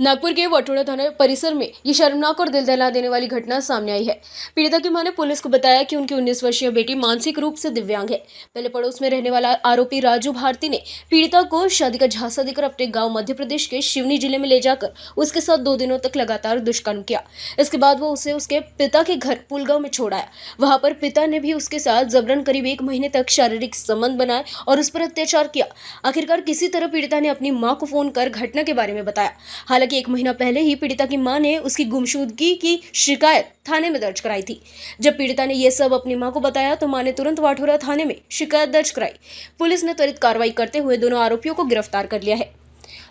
नागपुर के वटोड़ा थाना परिसर में ये शर्मनाक और दिल दहला देने वाली घटना सामने आई है। पीड़िता की मां ने पुलिस को बताया कि उनकी 19 वर्षीय बेटी मानसिक रूप से दिव्यांग है। पहले पड़ोस में रहने वाला आरोपी राजू भारती ने पीड़िता को शादी का झांसा देकर अपने गांव मध्य प्रदेश के सिवनी जिले में ले जाकर उसके साथ 2 दिनों तक लगातार दुष्कर्म किया। इसके बाद वो उसे उसके पिता के घर पुलगांव में छोड़ आया। वहां पर पिता ने भी उसके साथ जबरन करीब 1 महीने तक शारीरिक संबंध बनाए और उस पर अत्याचार किया। आखिरकार किसी तरह पीड़िता ने अपनी मां को फोन कर घटना के बारे में बताया। हालांकि 1 महीना पहले ही पीड़िता की मां ने उसकी गुमशुदगी की शिकायत थाने में दर्ज कराई थी। जब पीड़िता ने यह सब अपनी मां को बताया तो मां ने तुरंत वाठोरा थाने में शिकायत दर्ज कराई। पुलिस ने त्वरित कार्रवाई करते हुए दोनों आरोपियों को गिरफ्तार कर लिया है।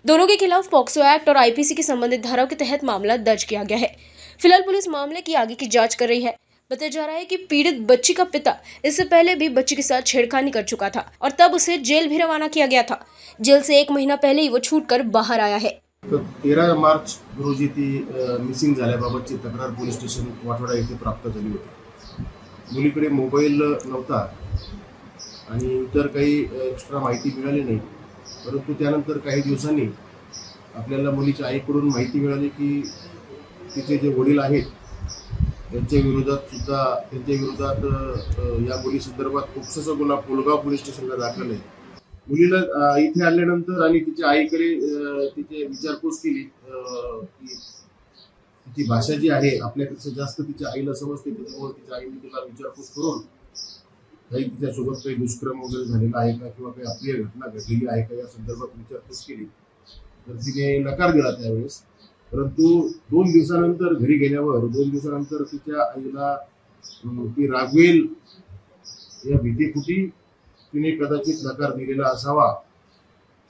दोनों के खिलाफ पॉक्सो एक्ट और आईपीसी की संबंधित धाराओं के तहत मामला दर्ज किया गया है। फिलहाल पुलिस मामले की आगे की जांच कर रही है। बताया जा रहा है कि पीड़ित बच्ची का पिता इससे पहले भी बच्ची के साथ छेड़खानी कर चुका था और तब उसे जेल भी रवाना किया गया था। जेल से 1 महीना पहले ही वो छूटकर बाहर आया है। 13 मार्च रोजी ती मिसिंग झाल्याबाबतची तक्रार पोलीस स्टेशन वाठोडा येथे प्राप्त झाली होती। मुलीकडे मोबाईल नव्हता आणि इतर काही एक्स्ट्रा माहिती मिळाली नाही, परंतु त्यानंतर काही दिवसांनी आपल्याला मुलीच्या आईकडून माहिती मिळाली की तिचे जे वडील आहेत त्यांच्या विरोधात या मुली संदर्भात पोक्सोचा गुन्हा पुलगाव पोलीस स्टेशनला दाखल आहे। मुलीला इथे आल्यानंतर आणि तिच्या आईकडे तिचे विचारपूस केली की तिची भाषा जी आहे आपल्यापेक्षा जास्त तिच्या आईला समजते, त्याच्यामुळे तिच्या आईने तिला विचारपूस करून काही तिच्यासोबत काही दुष्कर्म वगैरे झालेला आहे का किंवा काही अप्रिय घटना घडलेली आहे का या संदर्भात विचारपूस केली, तर तिने नकार दिला त्यावेळेस। परंतु 2 दिवसानंतर घरी गेल्यावर 2 दिवसानंतर तिच्या आईला ती रागवेल या भीतीपोटी तिने कदाचित नकार दिलेला असावा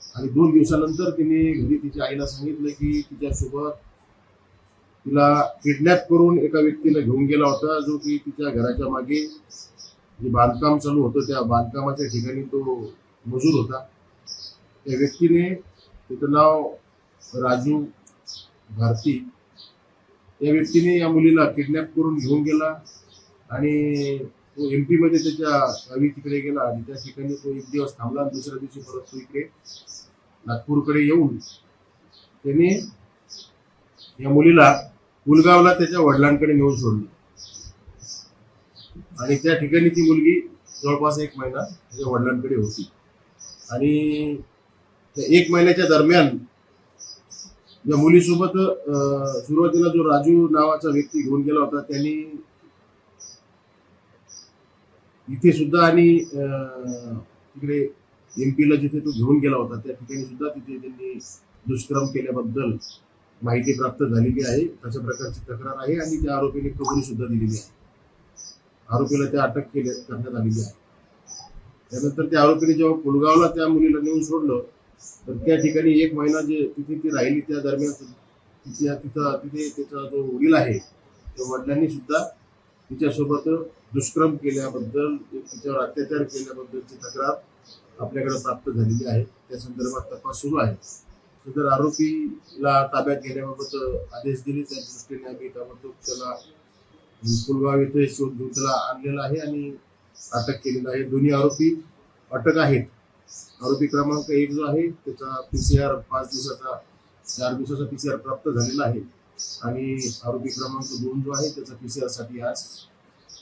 आणि 2 दिवसानंतर तिने घरी तिच्या आईला सांगितलं की तिच्यासोबत तिला किडनॅप करून एका व्यक्तीला घेऊन गेला होता, जो की तिच्या घराच्या मागे जे बांधकाम चालू होतं त्या बांधकामाच्या ठिकाणी तो मजूर होता। त्या व्यक्तीने त्याचं नाव राजू भारती, त्या व्यक्तीने या मुलीला किडनॅप करून घेऊन गेला आणि तो एमपी मध्ये त्याच्या गावी तिकडे गेला आणि त्या ठिकाणी तो 1 दिवस थांबला आणि दुसऱ्या दिवशी परत तो इकडे नागपूरकडे येऊन त्याने या मुलीला पुलगावला त्याच्या वडिलांकडे नेऊन सोडलं आणि त्या ठिकाणी ती मुलगी जवळपास 1 महिना त्याच्या वडिलांकडे होती आणि त्या 1 महिन्याच्या दरम्यान या मुलीसोबत सुरुवातीला जो राजू नावाचा व्यक्ती घेऊन गेला होता त्यांनी इथे सुद्धा आणि तिकडे एमपीला जिथे तो घेऊन गेला होता त्या ठिकाणी सुद्धा तिथे त्यांनी दुष्कर्म केल्याबद्दल माहिती प्राप्त झालेली आहे। अशा प्रकारची तक्रार आहे आणि त्या आरोपीने कबुली सुद्धा दिलेली आहे। आरोपीला त्या अटक करण्यात आलेली आहे। त्यानंतर त्या आरोपीने जेव्हा पुलगावला त्या मुलीला नेऊन सोडलं तर त्या ठिकाणी 1 महिना जे तिथे ती राहिली त्या दरम्यान तिथे त्याचा जो वडील आहे त्या वडिलांनी सुद्धा तिच्यासोबत दुष्कर्म केल्याबद्दल तिच्यावर अत्याचार केल्याबद्दलची तक्रार आपल्याकडे प्राप्त झालेली आहे। त्या संदर्भात तपास सुरू आहे। सदर आरोपीला ताब्यात घेण्याबाबत आदेश दिले, त्या दृष्टीने आम्ही ताबडतोब त्याला पुलगाव येथे शोध घेऊन त्याला आणलेला आहे आणि अटक केलेला आहे। दोन्ही आरोपी अटक आहेत। आरोपी क्रमांक 1 जो आहे त्याचा PCR 4 दिवसाचा PCR प्राप्त झालेला आहे आणि आरोपी क्रमांक 2 जो आहे त्याचा PCR साठी आज